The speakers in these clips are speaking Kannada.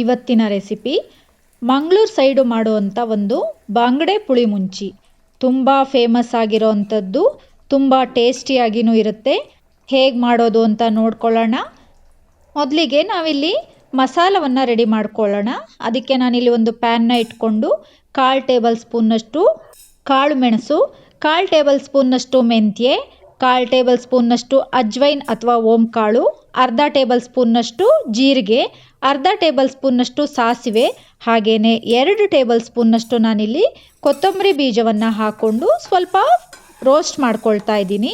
ಇವತ್ತಿನ ರೆಸಿಪಿ ಮಂಗಳೂರು ಸೈಡು ಮಾಡುವಂಥ ಒಂದು ಬಾಂಗಡೆ ಪುಳಿಮುಂಚಿ. ತುಂಬ ಫೇಮಸ್ ಆಗಿರೋವಂಥದ್ದು, ತುಂಬ ಟೇಸ್ಟಿಯಾಗಿಯೂ ಇರುತ್ತೆ. ಹೇಗೆ ಮಾಡೋದು ಅಂತ ನೋಡ್ಕೊಳ್ಳೋಣ. ಮೊದಲಿಗೆ ನಾವಿಲ್ಲಿ ಮಸಾಲವನ್ನು ರೆಡಿ ಮಾಡ್ಕೊಳ್ಳೋಣ. ಅದಕ್ಕೆ ನಾನಿಲ್ಲಿ ಒಂದು ಪ್ಯಾನ್ನ ಇಟ್ಕೊಂಡು 1/4 ಟೇಬಲ್ ಸ್ಪೂನ್ನಷ್ಟು ಕಾಳು ಮೆಣಸು, 1/4 ಟೇಬಲ್ ಸ್ಪೂನ್ನಷ್ಟು ಮೆಂತ್ಯೆ, 1/4 ಟೇಬಲ್ ಸ್ಪೂನ್ನಷ್ಟು ಅಜ್ವೈನ್ ಅಥವಾ ಓಂಕಾಳು, ಅರ್ಧ ಟೇಬಲ್ ಸ್ಪೂನ್ನಷ್ಟು ಜೀರಿಗೆ, ಅರ್ಧ ಟೇಬಲ್ ಸ್ಪೂನ್ನಷ್ಟು ಸಾಸಿವೆ, ಹಾಗೆಯೇ 2 ಟೇಬಲ್ ಸ್ಪೂನ್ನಷ್ಟು ನಾನಿಲ್ಲಿ ಕೊತ್ತಂಬರಿ ಬೀಜವನ್ನು ಹಾಕ್ಕೊಂಡು ಸ್ವಲ್ಪ ರೋಸ್ಟ್ ಮಾಡ್ಕೊಳ್ತಾ ಇದ್ದೀನಿ.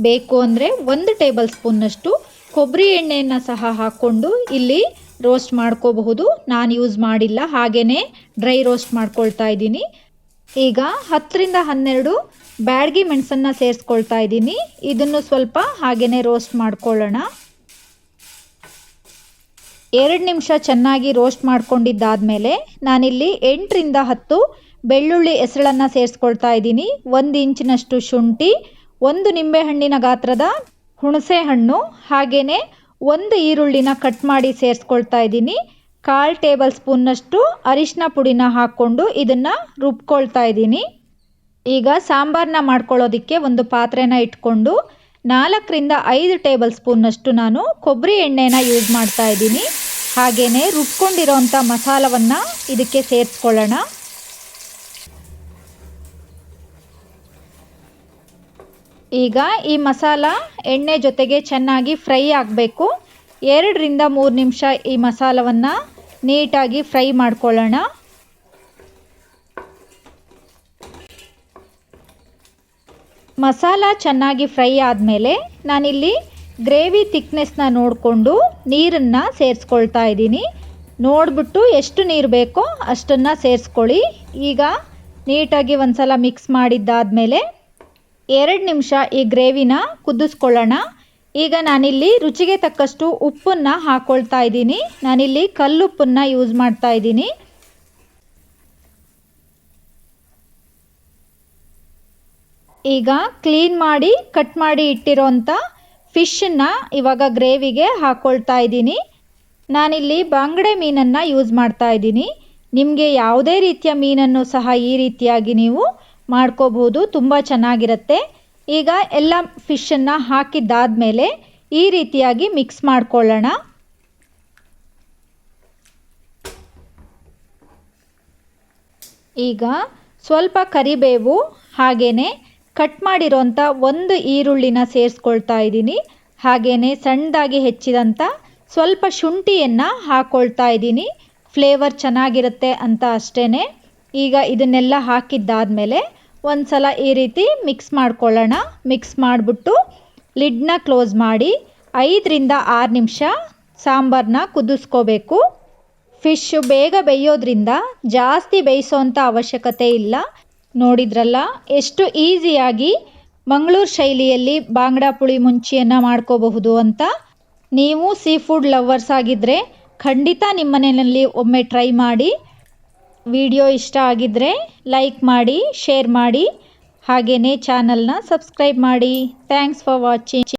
ಬೇಕು ಅಂದರೆ 1 ಟೇಬಲ್ ಸ್ಪೂನ್ನಷ್ಟು ಕೊಬ್ಬರಿ ಎಣ್ಣೆಯನ್ನು ಸಹ ಹಾಕ್ಕೊಂಡು ಇಲ್ಲಿ ರೋಸ್ಟ್ ಮಾಡ್ಕೋಬಹುದು. ನಾನು ಯೂಸ್ ಮಾಡಿಲ್ಲ, ಹಾಗೆಯೇ ಡ್ರೈ ರೋಸ್ಟ್ ಮಾಡ್ಕೊಳ್ತಾ ಇದ್ದೀನಿ. ಈಗ 10 ರಿಂದ 12 ಬ್ಯಾಡಗಿ ಮೆಣಸನ್ನು ಸೇರಿಸ್ಕೊಳ್ತಾ ಇದ್ದೀನಿ. ಇದನ್ನು ಸ್ವಲ್ಪ ಹಾಗೆಯೇ ರೋಸ್ಟ್ ಮಾಡ್ಕೊಳ್ಳೋಣ. 2 ನಿಮಿಷ ಚೆನ್ನಾಗಿ ರೋಸ್ಟ್ ಮಾಡ್ಕೊಂಡಿದ್ದಾದಮೇಲೆ ನಾನಿಲ್ಲಿ 8 ರಿಂದ 10 ಬೆಳ್ಳುಳ್ಳಿ ಎಸಳನ್ನು ಸೇರಿಸ್ಕೊಳ್ತಾ ಇದ್ದೀನಿ. 1 ಇಂಚಿನಷ್ಟು ಶುಂಠಿ, 1 ನಿಂಬೆಹಣ್ಣಿನ ಗಾತ್ರದ ಹುಣಸೆ ಹಣ್ಣು, ಹಾಗೆಯೇ 1 ಈರುಳ್ಳಿನ ಕಟ್ ಮಾಡಿ ಸೇರಿಸ್ಕೊಳ್ತಾ ಇದ್ದೀನಿ. 1/4 ಟೇಬಲ್ ಸ್ಪೂನ್ನಷ್ಟು ಅರಿಶಿನ ಪುಡಿನ ಹಾಕ್ಕೊಂಡು ಇದನ್ನು ರುಬ್ಕೊಳ್ತಾ ಇದ್ದೀನಿ. ಈಗ ಸಾಂಬಾರನ್ನ ಮಾಡ್ಕೊಳ್ಳೋದಕ್ಕೆ ಒಂದು ಪಾತ್ರೆನ ಇಟ್ಕೊಂಡು 4 ರಿಂದ 5 ಟೇಬಲ್ ಸ್ಪೂನ್ನಷ್ಟು ನಾನು ಕೊಬ್ಬರಿ ಎಣ್ಣೆನ ಯೂಸ್ ಮಾಡ್ತಾ ಇದ್ದೀನಿ. ಹಾಗೆಯೇ ರುಬ್ಕೊಂಡಿರೋಂಥ ಮಸಾಲವನ್ನು ಇದಕ್ಕೆ ಸೇರಿಸ್ಕೊಳ್ಳೋಣ. ಈಗ ಈ ಮಸಾಲ ಎಣ್ಣೆ ಜೊತೆಗೆ ಚೆನ್ನಾಗಿ ಫ್ರೈ ಆಗಬೇಕು. 2 ರಿಂದ 3 ನಿಮಿಷ ಈ ಮಸಾಲವನ್ನು ನೀಟಾಗಿ ಫ್ರೈ ಮಾಡ್ಕೊಳ್ಳೋಣ. ಮಸಾಲ ಚೆನ್ನಾಗಿ ಫ್ರೈ ಆದಮೇಲೆ ನಾನಿಲ್ಲಿ ಗ್ರೇವಿ ಥಿಕ್ನೆಸ್ನ ನೋಡಿಕೊಂಡು ನೀರನ್ನು ಸೇರಿಸ್ಕೊಳ್ತಾ ಇದ್ದೀನಿ. ನೋಡಿಬಿಟ್ಟು ಎಷ್ಟು ನೀರು ಬೇಕೋ ಅಷ್ಟನ್ನು ಸೇರಿಸ್ಕೊಳ್ಳಿ. ಈಗ ನೀಟಾಗಿ ಒಂದು ಸಲ ಮಿಕ್ಸ್ ಮಾಡಿದ್ದಾದಮೇಲೆ 2 ನಿಮಿಷ ಈ ಗ್ರೇವಿನ ಕುದಿಸ್ಕೊಳ್ಳೋಣ. ಈಗ ನಾನಿಲ್ಲಿ ರುಚಿಗೆ ತಕ್ಕಷ್ಟು ಉಪ್ಪನ್ನು ಹಾಕ್ಕೊಳ್ತಾ ಇದ್ದೀನಿ. ನಾನಿಲ್ಲಿ ಕಲ್ಲುಪ್ಪನ್ನು ಯೂಸ್ ಮಾಡ್ತಾ ಇದ್ದೀನಿ. ಈಗ ಕ್ಲೀನ್ ಮಾಡಿ ಕಟ್ ಮಾಡಿ ಇಟ್ಟಿರೋಂಥ ಫಿಶನ್ನು ಇವಾಗ ಗ್ರೇವಿಗೆ ಹಾಕ್ಕೊಳ್ತಾ ಇದ್ದೀನಿ. ನಾನಿಲ್ಲಿ ಬಾಂಗಡೆ ಮೀನನ್ನು ಯೂಸ್ ಮಾಡ್ತಾ ಇದ್ದೀನಿ. ನಿಮಗೆ ಯಾವುದೇ ರೀತಿಯ ಮೀನನ್ನು ಸಹ ಈ ರೀತಿಯಾಗಿ ನೀವು ಮಾಡ್ಕೋಬಹುದು, ತುಂಬ ಚೆನ್ನಾಗಿರುತ್ತೆ. ಈಗ ಎಲ್ಲ ಫಿಶನ್ನು ಹಾಕಿದ್ದಾದಮೇಲೆ ಈ ರೀತಿಯಾಗಿ ಮಿಕ್ಸ್ ಮಾಡ್ಕೊಳ್ಳೋಣ. ಈಗ ಸ್ವಲ್ಪ ಕರಿಬೇವು, ಹಾಗೆಯೇ ಕಟ್ ಮಾಡಿರೋಂಥ 1 ಈರುಳ್ಳಿನ ಸೇರಿಸ್ಕೊಳ್ತಾ ಇದ್ದೀನಿ. ಹಾಗೆಯೇ ಸಣ್ಣದಾಗಿ ಹೆಚ್ಚಿದಂಥ ಸ್ವಲ್ಪ ಶುಂಠಿಯನ್ನು ಹಾಕ್ಕೊಳ್ತಾ ಇದ್ದೀನಿ. ಫ್ಲೇವರ್ ಚೆನ್ನಾಗಿರುತ್ತೆ ಅಂತ ಅಷ್ಟೇ. ಈಗ ಇದನ್ನೆಲ್ಲ ಹಾಕಿದ್ದಾದಮೇಲೆ ಒಂದು ಸಲ ಈ ರೀತಿ ಮಿಕ್ಸ್ ಮಾಡ್ಕೊಳ್ಳೋಣ. ಮಿಕ್ಸ್ ಮಾಡಿಬಿಟ್ಟು ಲಿಡ್ನ ಕ್ಲೋಸ್ ಮಾಡಿ 5 ರಿಂದ 6 ನಿಮಿಷ ಸಾಂಬಾರನ್ನ ಕುದಿಸ್ಕೋಬೇಕು. ಫಿಶ್ ಬೇಗ ಬೇಯೋದ್ರಿಂದ ಜಾಸ್ತಿ ಬೇಯಿಸೋವಂಥ ಅವಶ್ಯಕತೆ ಇಲ್ಲ. ನೋಡಿದ್ರಲ್ಲ ಎಷ್ಟು ಈಸಿಯಾಗಿ ಮಂಗಳೂರು ಶೈಲಿಯಲ್ಲಿ ಬಾಂಗಡಾ ಪುಳಿ ಮುಂಚಿಯನ್ನು ಮಾಡ್ಕೋಬಹುದು ಅಂತ. ನೀವು ಸೀ ಫುಡ್ ಲವರ್ಸ್ ಆಗಿದ್ದರೆ ಖಂಡಿತ ನಿಮ್ಮ ಮನೆಯಲ್ಲಿ ಒಮ್ಮೆ ಟ್ರೈ ಮಾಡಿ. ವಿಡಿಯೋ ಇಷ್ಟ ಆಗಿದ್ದರೆ ಲೈಕ್ ಮಾಡಿ, ಶೇರ್ ಮಾಡಿ, ಹಾಗೆಯೇ ಚಾನಲ್ನ ಸಬ್ಸ್ಕ್ರೈಬ್ ಮಾಡಿ. Thanks for watching.